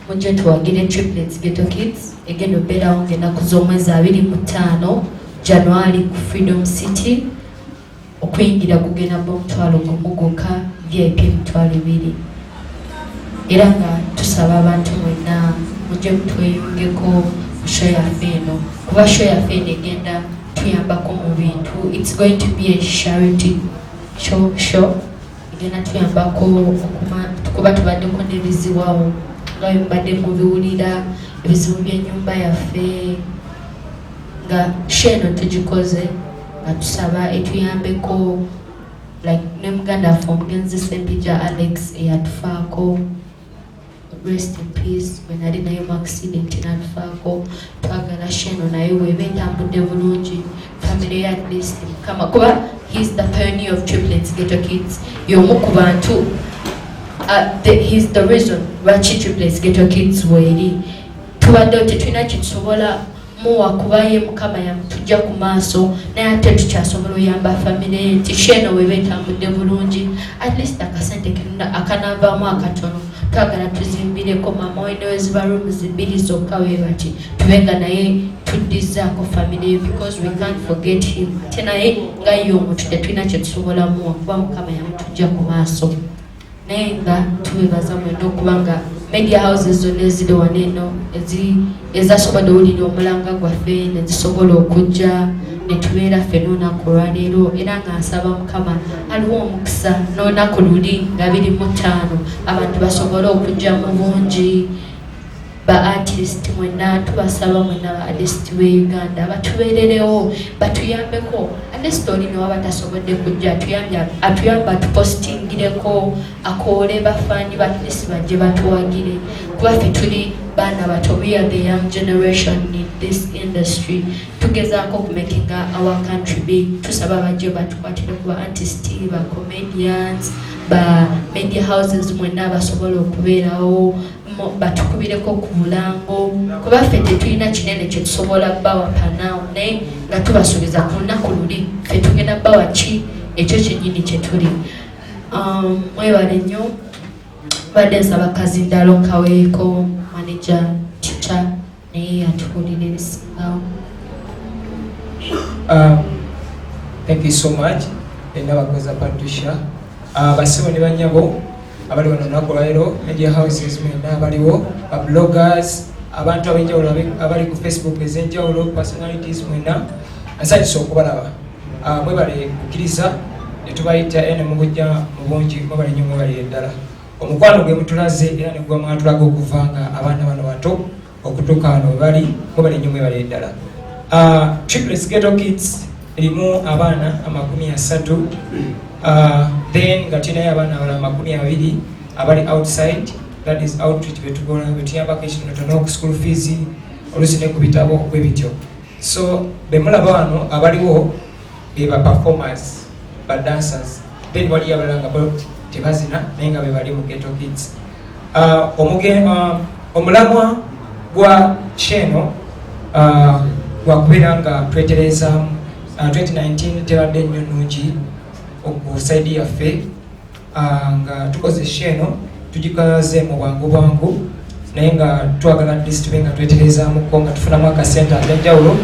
mujje tuwagire Triplets Ghetto Kids egenda obeerawo ng'ennaku z'omwezi 25 January ku Freedom City okuyingira kugenda bomutwalo gumuguka VIP 2,000 era nga tusaba abantu mwenna mujje mutweyungeko mu show yaffe eno kuba show yaffe eno egenda tuyambako mu bintu. It's going to be a charity show egenda tuyambako kuba tubaddeko n'ebiziwawo nga mbadde mubiwulira ebizibu by'ennyumba yaffe nga show eno tugikoze nga tusaba etuyambeko like ne muganda waffe omugenzi Sempija Alex eyatufaako rest in peace when ali nayo mu accident n'atufaako twagala Sheno naye weeba entambudde bulungi family ya at least kama kuba he's the pioneer of Triplets Ghetto Kids y'omu ku bantu he's the reason lwaki Triplets Ghetto Kids weeri tubadde tetulina kitusobola muwa kubaye mukama yamutujja ku maaso naye ate tukyasobola oyamba family ye nti Sheno weeba entambudde bulungi at least akasente kenda akanavaamu akatono twagala tuzimbireko mama we neweziba rooms 2 zokka webati tubenga naye tuddizaako family because we can't forget him ate naye nga ye omuntu tetulina kyetusobola muwa kuba mukama yamutujja ku maaso naye nga tubebaza mwena okubanga media houses zonna eziri wano eno ezasobodde owulira omulanga gwaffe nezisobola okujja netubeera ffenna olunaku olwaleero era nga nsaba mukama aliwo omukisa n'olunaku luli nga 25 abantu basobole okujja mu bungi ba artist mwenna tubasaba mwenna ba artist b'e Uganda batubeererewo batuyambeko artist olina waba tasobodde kujja atuyamba atupostingireko akoole bafaani batulisi bajje batuwagire kuba ffe tuli baana bato we are the young generation in this industry tugezaako okumakinga our country big tusaba bajje batukwatire ku ba artist ba comedians ba media houses mwenna basobola okubeerawo batukubireko ku bulango kuba ffe tetulina kinene kyetusobola bawa panaawo naye nga tubasuubiza ku lunaku luli ffe tugenda bawa ki ekyo kyennyini kyetuli. Mwebale nnyo badde nsaba Kazindalo Nkaweeko manager teacher naye atukulira ebisingawo. Thank you so much. Nabakoza Patricia. Basibo ne banyabo abali wano nakolero media houses mwenna abaliwo bloggers abantu abenjawulo abali ku Facebook ezenjawulo personalities mwenna asanyusa okubalaba. Mwebale kukkiriza ne tubayita ene mu bujja mu bungi mwebale nnyo mwebale eddala. Omukwano gwe mutulaze era ne gwa mwatulaga okuvanga abaana bano bato okutuuka wano bali mwebale nnyo mwebale eddala. Triplets Ghetto Kids erimu abaana 30 then gatinayo abaana abalala 20 abali outside that is outreach betukola betuyambako ekitonotono ku school fees oluusi ne ku bitabo bwebityo. So bemulaba wano abaliwo beba performers ba dancers then wali abalala nga bo tebazina naye nga bebali mu Ghetto Kids. Omulamwa gwa Sheno gwakubeera nga twetereza 2019 tebadde nnyo nnungi okusaidi yaffe nga tukoze Sheno tugikoze mu bwangu naye nga twagala district nga tweterezaamuko nga tufunamu akasente ak'enjawulo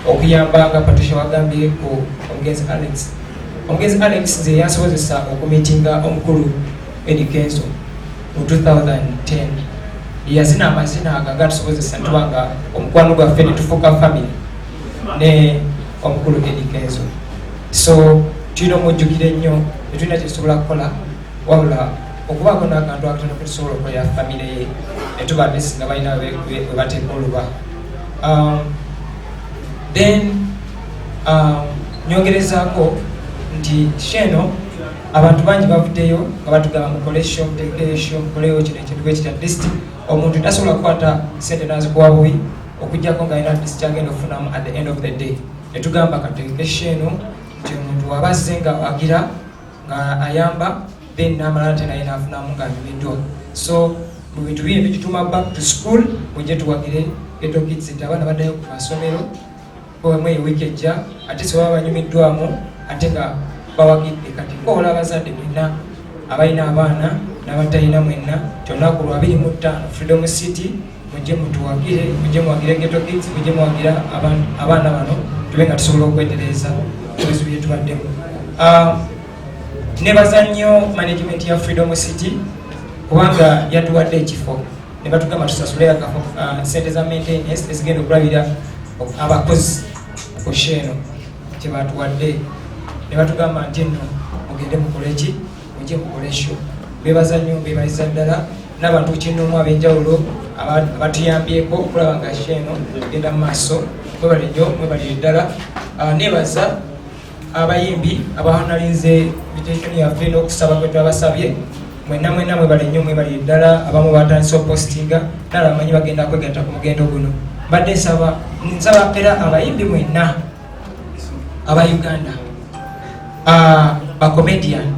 okuyamba nga Patricia wagambye ku omugenzi Alex. Omugenzi Alex nze yansobozesa okumitinga omukulu Eddie Kenzo mu 2010 yazina amazina agatusobozesa ntubanga omukwano gwaffe ne tufuuka family ne omukulu Eddie Kenzo. So tulina omujjukire nnyo tetulina kyetusobola kukola wabula okubaako n'akantu akatono ketusobola okukolera famire ye netubadde singa balina webateeka oluba. Then nyongerezaako nti Sheno abantu bangi bavuddeyo nga batugamba mukole show muteekere show mukoleyo kino ekintu bwe kitya list omuntu tasobola kukwata sente nazikuwa bubi okugjako nga alina list kyagenda okufunamu at the end of the day. Netugamba kateeke Sheno nti omuntu waba azze nga agira nga ayamba then n'amala ate naye n'afunamu ng'anyumiddwa. So mu bintu bino bitutuma back to school mujje tuwagire Ghetto Kids nti abaana baddayo ku masomero omwe ewiiki ejja ate si baba banyumiddwamu ate nga bawagidde kati kola abazadde mwenna abalina abaana n'abatalina mwenna olunaku lwa 25 Freedom City mujje muwagire Ghetto Kids, mujje muwagira abaana bano tube nga tusobola okwendereza ebizibu bye tubaddemu. Nebaza nnyo management ya Freedom City kubanga yatuwadde ekifo ne batugamba tusasule sente za maintenance ezigenda okulabira abakozi ku sheno kye batuwadde, ne batugamba nti nno mugende mukole ki, mujje mukole show. Bebaza nnyo, bebaliza ddala n'abantu kinoomu ab'enjawulo abatuyambyeko okulaba nga sheno genda mu maaso. Mwebale nnyo, mwebalire ddala. Nebaza abayimbi abahonalinze invitation yaffe n'okusaba kwe twabasabye, mwenna mwebale nnyo, mwebalire ddala. Abamu batandise opostinga nala bamanyi bagenda kwegatta ku mugendo guno. Mbadde nsaba era abayimbi mwenna aba Uganda, bacomedian,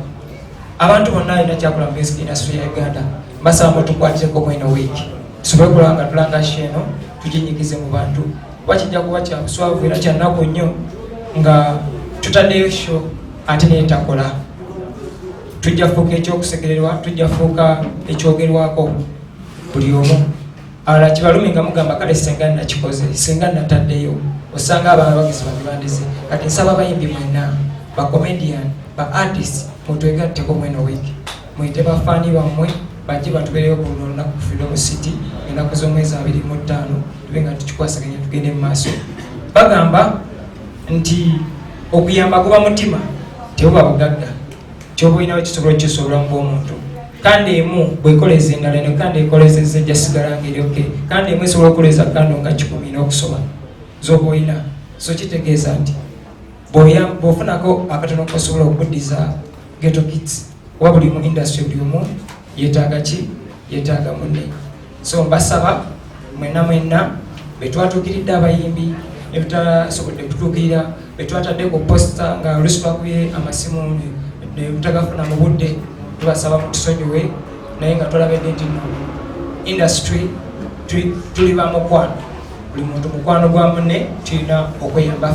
abantu bonna alina kyakola mu music industry ya Uganda, mbasaba mutukwatireko mweno week tusobole okulaba nga tulanga sheno tuginyigize mu bantu. Kuba kijja kuba kya buswavu era kya nnaku nnyo nga tutaddeyo show ate naye takola. Tujja fuuka ekyokusekererwa, tujja fuuka ekyogerwako buli omu. Ala kibalumi nga mugamba kale senga nakikoze, senga nataddeyo, osanga abaana bagizi bandibandize. Kati nsaba abayimbi mwenna, ba comedian, ba artist, mutwegatteko mweno week. Mwite bafaani bammwe bajje batubeereyo ku lunaku ku Freedom City ennaku z'omwezi 25 tube nga tukikwasaganya tugende mu maaso. Bagamba nti okuyamba kuba mutima tebuba bugagga, kyoba olinawo kisobola okisobola mu bw'omuntu. Kandi emu bwekoleza endala eno kandi ekolezezza ejja sigala ng'eryoke, kandi emu esobola okukoleza kando nga 10 n'okusoba z'oba olina. So kitegeeza nti bw'ofunako akatono kosobola okuddiza Ghetto Kids, oba buli mu industry buli omu yeetaaga ki? Yeetaaga munne. So mbasaba mwenna betwatuukiridde abayimbi ebitasobodde kutuukirira, betwatadde ku posta nga oluusi twakubye amasimu ne butagafuna mu budde, tubasaba mutusonyiwe naye nga twalabedde nti no industry tuli ba mukwano, buli muntu mukwano gwa munne, tulina okweyamba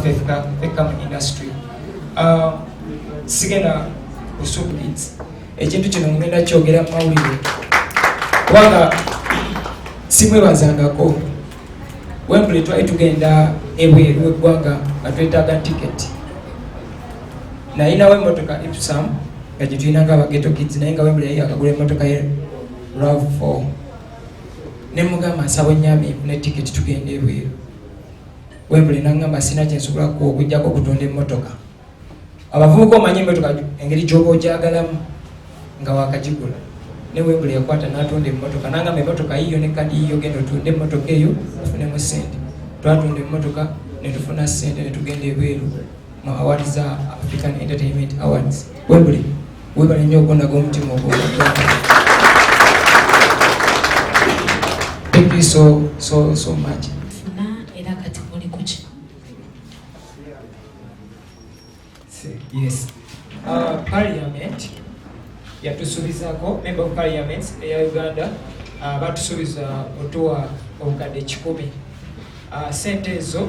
fekka mu industry. Sigenda kusuubu kids ekintu kino ngenda kyogera mu mawulire kubanga simwebazangako. Wembule twali tugenda ebweru w'eggwanga nga twetaaga tiketi, nayinawo emmotoka Ipsum nga gye tulinanga aba Ghetto Kids, naye nga Wembule yali akagula emmotoka ye RAV4. Ne mugamba nsaba onnyambe nfune tiketi tugenda ebweru. Wembule n'aŋŋamba sina kye nsobola kuwa okuggyako okutunda emmotoka. Abavubuka omanyi emmotoka engeri gy'oba ogyagalamu nga wakagigula. Ne Wembule yakwata n'atunda emmotoka, n'aŋŋamba emmotoka yiyo ne kadi yiyo, genda otunde emmotoka eyo ofunemu ssente. Twatunda emmotoka ne tufuna ssente ne tugenda ebweru mu awards za African Entertainment Awards. Wembule webale nnyo ogondaga omutima ogwo. Thank you so much. Era kati muli kuki? Yes. Parliament yatusuubizako, member of Parliament eya Uganda batusuubiza otuwa obukadde 10. Sente ezo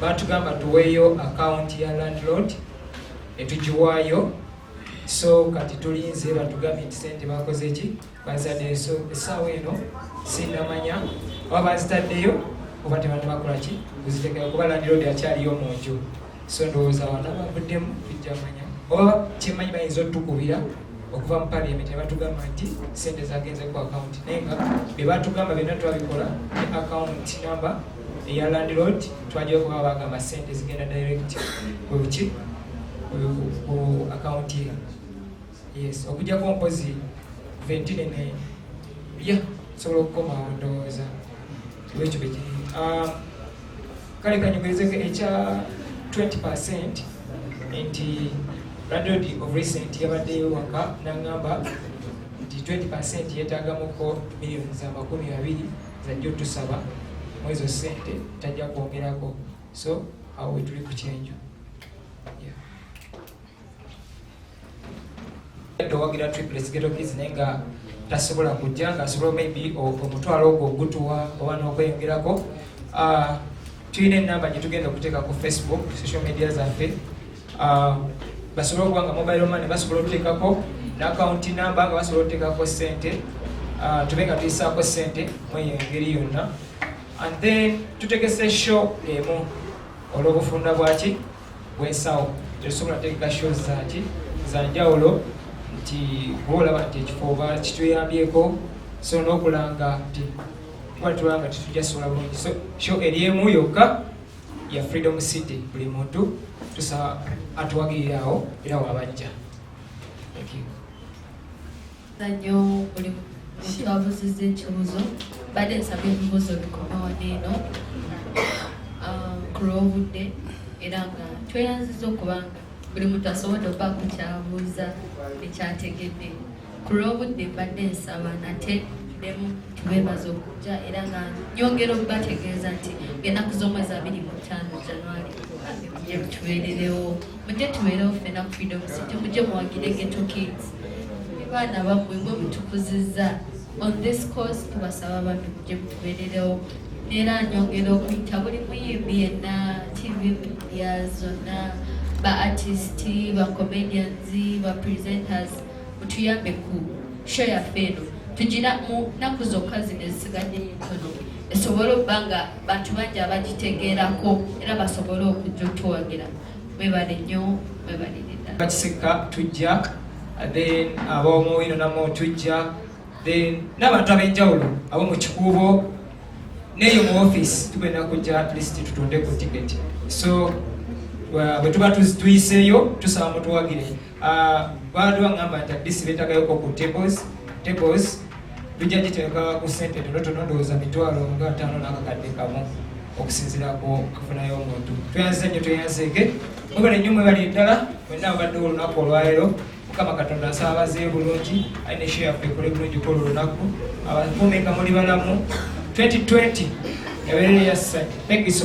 batugamba tuweeyo account ya landlord etugiwaayo. So kati tulinze batugambye nti sente bakoze ki, bazadde. So essaawa eno sinamanya oba bazitaddeyo oba tebannabakola ki kuziteekayo kuba landlord akyaliyo mu nju. So ndowooza wana bavuddemu tujjamanya oba kyemmanyi bayinza otukubira okuva mu Parliament ne batugamba nti sente zagenze ku account, naye nga bye batugamba byonna twabikola ne account number eya landlord twajja okuba bagamba sente zigenda direct ku account ye. Yes, okujja ku mpozi 29 ya sobola okukoma ndowooza lwekyo bwe kiri. Kale kanyumirezeko ekya 20% nti landlord of recent yabaddeyo waka n'aŋŋamba nti 20% yeetaagamuko miliyoni za 20 zajja otusaba mu ezo ssente tajja kwongerako. So awo wetuli ku kyenju. Towagira triplets Ghetto Kids naye nga tasobola kujja, nga asobola maybe omutwalo ogwo ogutuwa oba n'okweyongerako. Tulina enamba gye tugenda okuteeka ku Facebook, social media zaffe. basobola okuba nga mobile money basobola okuteekako n'account number nga basobola okuteekako ssente tube nga tuyisaako ssente mweyo engeri yonna. And then tutegese show emu olw'obufunda bwaki bw'ensawo. Tetusobola teeka shows za njawulo nti bw'olaba nti ekifo oba kituyambyeko so n'okulanga nti tulanga titujasobola bulungi. So show eri emu yokka ya Freedom City, buli muntu tusaba atuwagirire awo era wabajja. Nnyo buli muntu abuzizza ekibuzo badde nsaba ebibuzo bikoma wano eno ku lw'obudde era nga tweyanziza okubanga buli muntu asobodde okuba ku kyabuuza ekyategedde. Ku lw'obudde mbadde nsaba nate tulemu tubeebaza okujja era nga nyongera okubategeeza nti ennaku z'omwezi 25 January mujje tubeererewo, mujje tubeerewo ffena ku Freedom City, mujje muwagire Ghetto Kids. Baana bammwe mwe mutukuzizza on this course tubasaba bambi mujje mutubeererewo. Era nyongera okuyita buli muyimbi yenna, TV media zonna, ba artisti, ba comedians, ba presenters, mutuyambe ku show yaffe eno. Tugira mu nnaku zokka zino ezisigadde ntono esobole okuba nga bantu bangi abagitegeerako era basobole okujja otuwagira. Mwebale nnyo, mwebalirira. Bakiseka tujja, then ab'omu ino namwe tujja, then n'abantu ab'enjawulo ab'omu kikuubo n'eyo mu office tugenda kujja at least tutunde ku ticket. So bwe tuba tuyiseeyo tusaba mutuwagire. Baadde baŋŋamba nti adisi beetagayoko ku tables tujja giteeka ku ssente tonotono ndowooza $50 n'akakadde kamu okusinziira ku kufunayo omuntu. Tweyanziza nnyo tweyanzeege. Mwebale nnyo mwebale ddala mwenna abaddewo olunaku olwaleero. Mukama Katonda nsaba abazeeyo bulungi alina esho yaffe ekole bulungi ku olwo olunaku abakuume nga muli balamu 2020 ebeerere yassa. Thank you so